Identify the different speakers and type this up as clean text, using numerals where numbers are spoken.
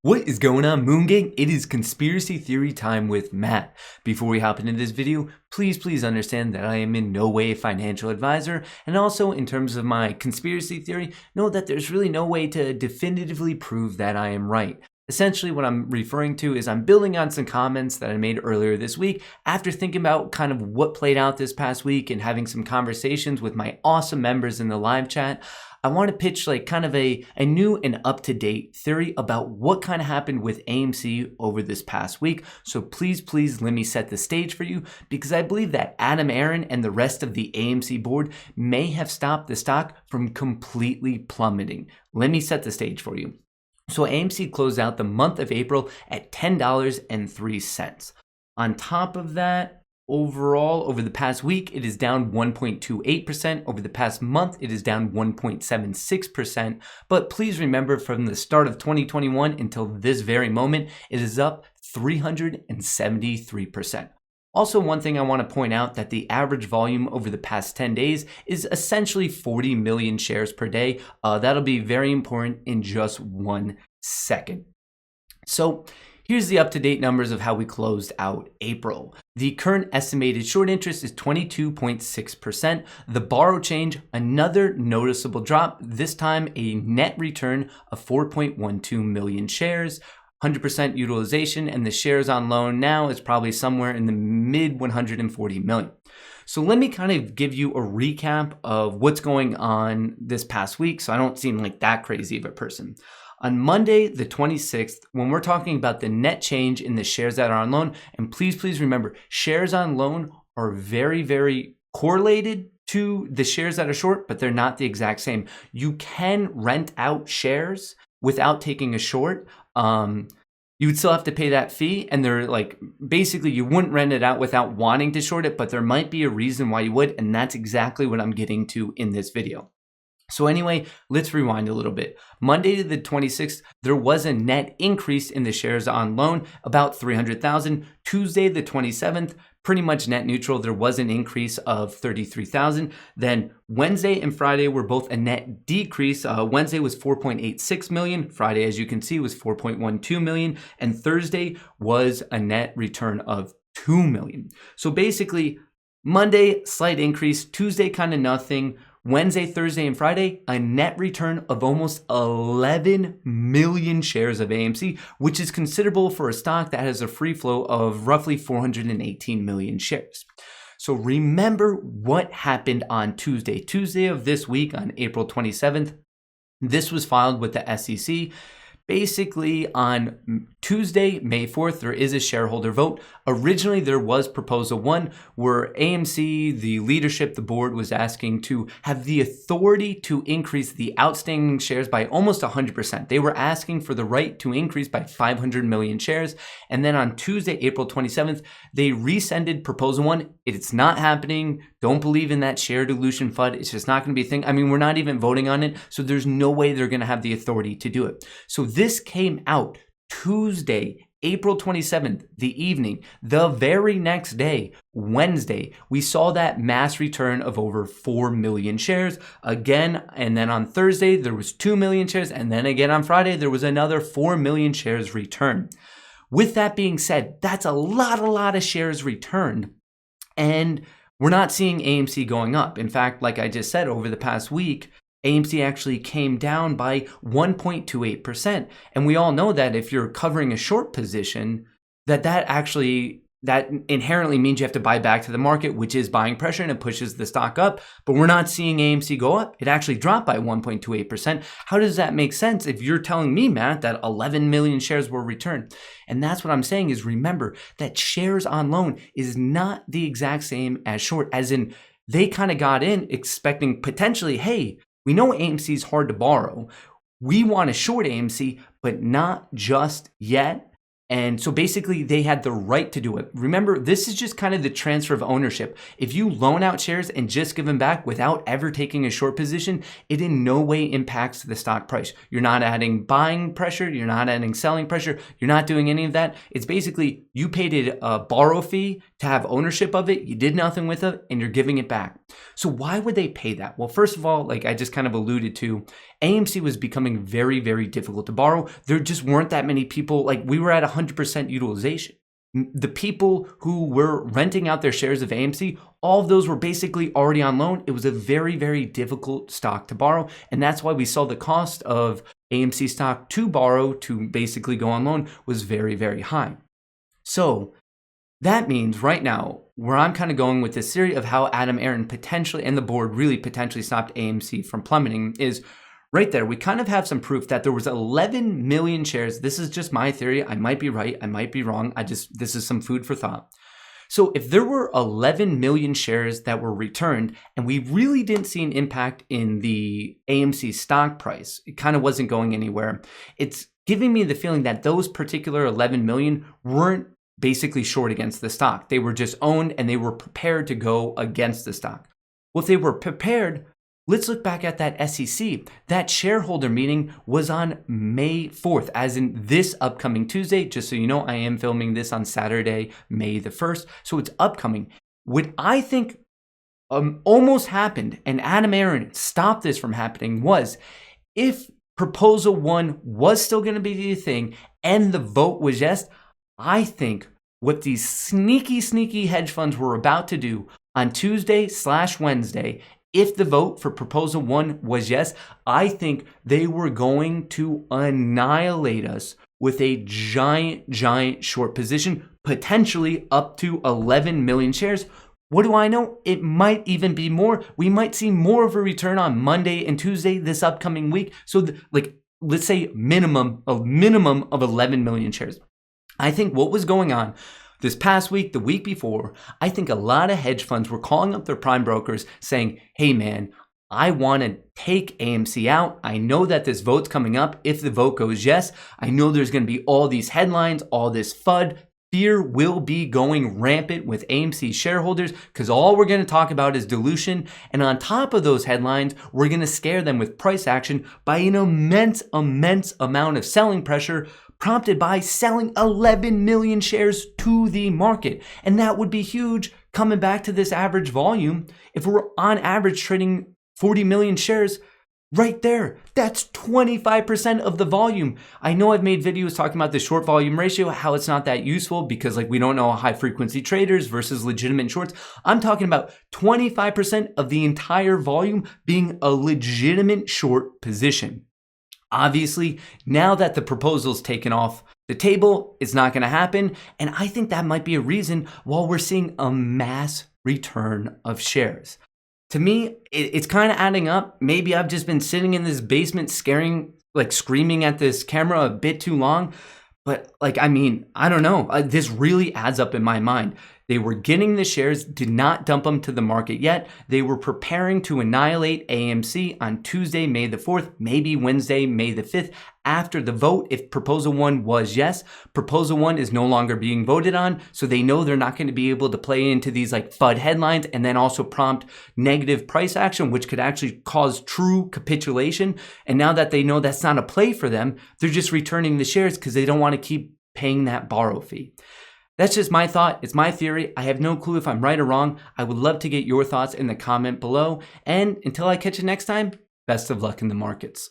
Speaker 1: What is going on, Moon Gang? It is conspiracy theory time with Matt. Before we hop into this video, please understand that I am in no way a financial advisor, and also in terms of my conspiracy theory, know that there's really no way to definitively prove that I am right. Essentially, what I'm referring to is I'm building on some comments that I made earlier this week after thinking about kind of what played out this past week and having some conversations with my awesome members in the live chat. I want to pitch like kind of a new and up-to-date theory about what kind of happened with AMC over this past week. So please let me set the stage for you, because I believe that Aron and the rest of the AMC board may have stopped the stock from completely plummeting. Let me set the stage for you. So AMC closed out the month of April at $10.03. On top of that, overall, over the past week, it is down 1.28%. Over the past month, it is down 1.76%. But please remember, from the start of 2021 until this very moment, it is up 373%. Also, one thing I want to point out, that the average volume over the past 10 days is essentially 40 million shares per day. That'll be very important in just 1 second. So here's the up-to-date numbers of how we closed out April. The current estimated short interest is 22.6%. The borrow change, another noticeable drop, this time a net return of 4.12 million shares. 100% utilization, and the shares on loan now is probably somewhere in the mid 140 million. So let me kind of give you a recap of what's going on this past week, so I don't seem like that crazy of a person. On Monday, the 26th, when we're talking about the net change in the shares that are on loan, and please remember, shares on loan are very correlated to the shares that are short, but they're not the exact same. You can rent out shares without taking a short. You would still have to pay that fee, and they're like, basically you wouldn't rent it out without wanting to short it, but there might be a reason why you would, and that's exactly what I'm getting to in this video. So anyway, let's rewind a little bit. Monday the 26th, there was a net increase in the shares on loan, about 300,000. Tuesday the 27th, pretty much net neutral. There was an increase of 33,000. Then Wednesday and Friday were both a net decrease. Wednesday was 4.86 million. Friday, as you can see, was 4.12 million. And Thursday was a net return of 2 million. So basically, Monday, slight increase. Tuesday, kind of nothing. Wednesday, Thursday, and Friday, a net return of almost 11 million shares of AMC, which is considerable for a stock that has a free flow of roughly 418 million shares. So remember what happened on Tuesday. Tuesday of this week, on April 27th, this was filed with the SEC. Basically, on Tuesday, May 4th, there is a shareholder vote. Originally, there was proposal 1, where AMC, the leadership, the board, was asking to have the authority to increase the outstanding shares by almost 100%. They were asking for the right to increase by 500 million shares. And then on Tuesday, April 27th, they rescinded proposal 1. It's not happening. Don't believe in that share dilution FUD. It's just not going to be a thing. I mean, we're not even voting on it, so there's no way they're going to have the authority to do it. So this came out Tuesday, April 27th, the evening. The very next day, Wednesday, we saw that mass return of over 4 million shares again. And then on Thursday, there was 2 million shares. And then again on Friday, there was another 4 million shares returned. With that being said, that's a lot of shares returned. And we're not seeing AMC going up. In fact, like I just said, over the past week, AMC actually came down by 1.28%. And we all know that if you're covering a short position, that inherently means you have to buy back to the market, which is buying pressure, and it pushes the stock up. But we're not seeing AMC go up. It actually dropped by 1.28%. How does that make sense if you're telling me, Matt, that 11 million shares were returned? And that's what I'm saying is, remember that shares on loan is not the exact same as short, as in they kind of got in expecting potentially, hey, we know AMC is hard to borrow. We want to short AMC, but not just yet. And so basically they had the right to do it. Remember, this is just kind of the transfer of ownership. If you loan out shares and just give them back without ever taking a short position, it in no way impacts the stock price. You're not adding buying pressure. You're not adding selling pressure. You're not doing any of that. It's basically you paid a borrow fee to have ownership of it. You did nothing with it and you're giving it back. So why would they pay that? Well, first of all, like I just kind of alluded to, AMC was becoming very, very difficult to borrow. There just weren't that many people. Like we were at 100% utilization. The people who were renting out their shares of AMC, all of those were basically already on loan. It was a very, very difficult stock to borrow. And that's why we saw the cost of AMC stock to borrow to basically go on loan was very, very high. So that means right now, where I'm kind of going with this theory of how Aron potentially and the board really potentially stopped AMC from plummeting is right there. We kind of have some proof that there was 11 million shares. This is just my theory. I might be right. I might be wrong. This is some food for thought. So if there were 11 million shares that were returned and we really didn't see an impact in the AMC stock price, it kind of wasn't going anywhere. It's giving me the feeling that those particular 11 million weren't basically short against the stock. They were just owned and they were prepared to go against the stock. Well, if they were prepared, let's look back at that SEC. That shareholder meeting was on May 4th, as in this upcoming Tuesday. Just so you know, I am filming this on Saturday, May the 1st. So it's upcoming. What I think almost happened, and Aron stopped this from happening, was if Proposal 1 was still going to be the thing and the vote was yes, I think what these sneaky hedge funds were about to do on Tuesday/Wednesday, if the vote for Proposal 1 was yes, I think they were going to annihilate us with a giant short position, potentially up to 11 million shares. What do I know? It might even be more. We might see more of a return on Monday and Tuesday this upcoming week. So let's say minimum of 11 million shares. I think what was going on this past week, the week before, I think a lot of hedge funds were calling up their prime brokers saying, hey man, I want to take AMC out. I know that this vote's coming up. If the vote goes yes, I know there's going to be all these headlines, all this FUD. Fear will be going rampant with AMC shareholders because all we're going to talk about is dilution. And on top of those headlines, we're going to scare them with price action by an immense amount of selling pressure prompted by selling 11 million shares to the market. And that would be huge coming back to this average volume. If we're on average trading 40 million shares, right there, that's 25% of the volume. I know I've made videos talking about the short volume ratio, how it's not that useful because we don't know high frequency traders versus legitimate shorts. I'm talking about 25% of the entire volume being a legitimate short position. Obviously, now that the proposal's taken off the table, it's not going to happen. And I think that might be a reason why we're seeing a mass return of shares. To me, it's kind of adding up. Maybe I've just been sitting in this basement screaming at this camera a bit too long. But I don't know. This really adds up in my mind. They were getting the shares, did not dump them to the market yet. They were preparing to annihilate AMC on Tuesday, May the 4th, maybe Wednesday, May the 5th, after the vote. If Proposal 1 was yes, Proposal 1 is no longer being voted on. So they know they're not going to be able to play into these FUD headlines and then also prompt negative price action, which could actually cause true capitulation. And now that they know that's not a play for them, they're just returning the shares because they don't want to keep paying that borrow fee. That's just my thought. It's my theory. I have no clue if I'm right or wrong. I would love to get your thoughts in the comment below. And until I catch you next time, best of luck in the markets.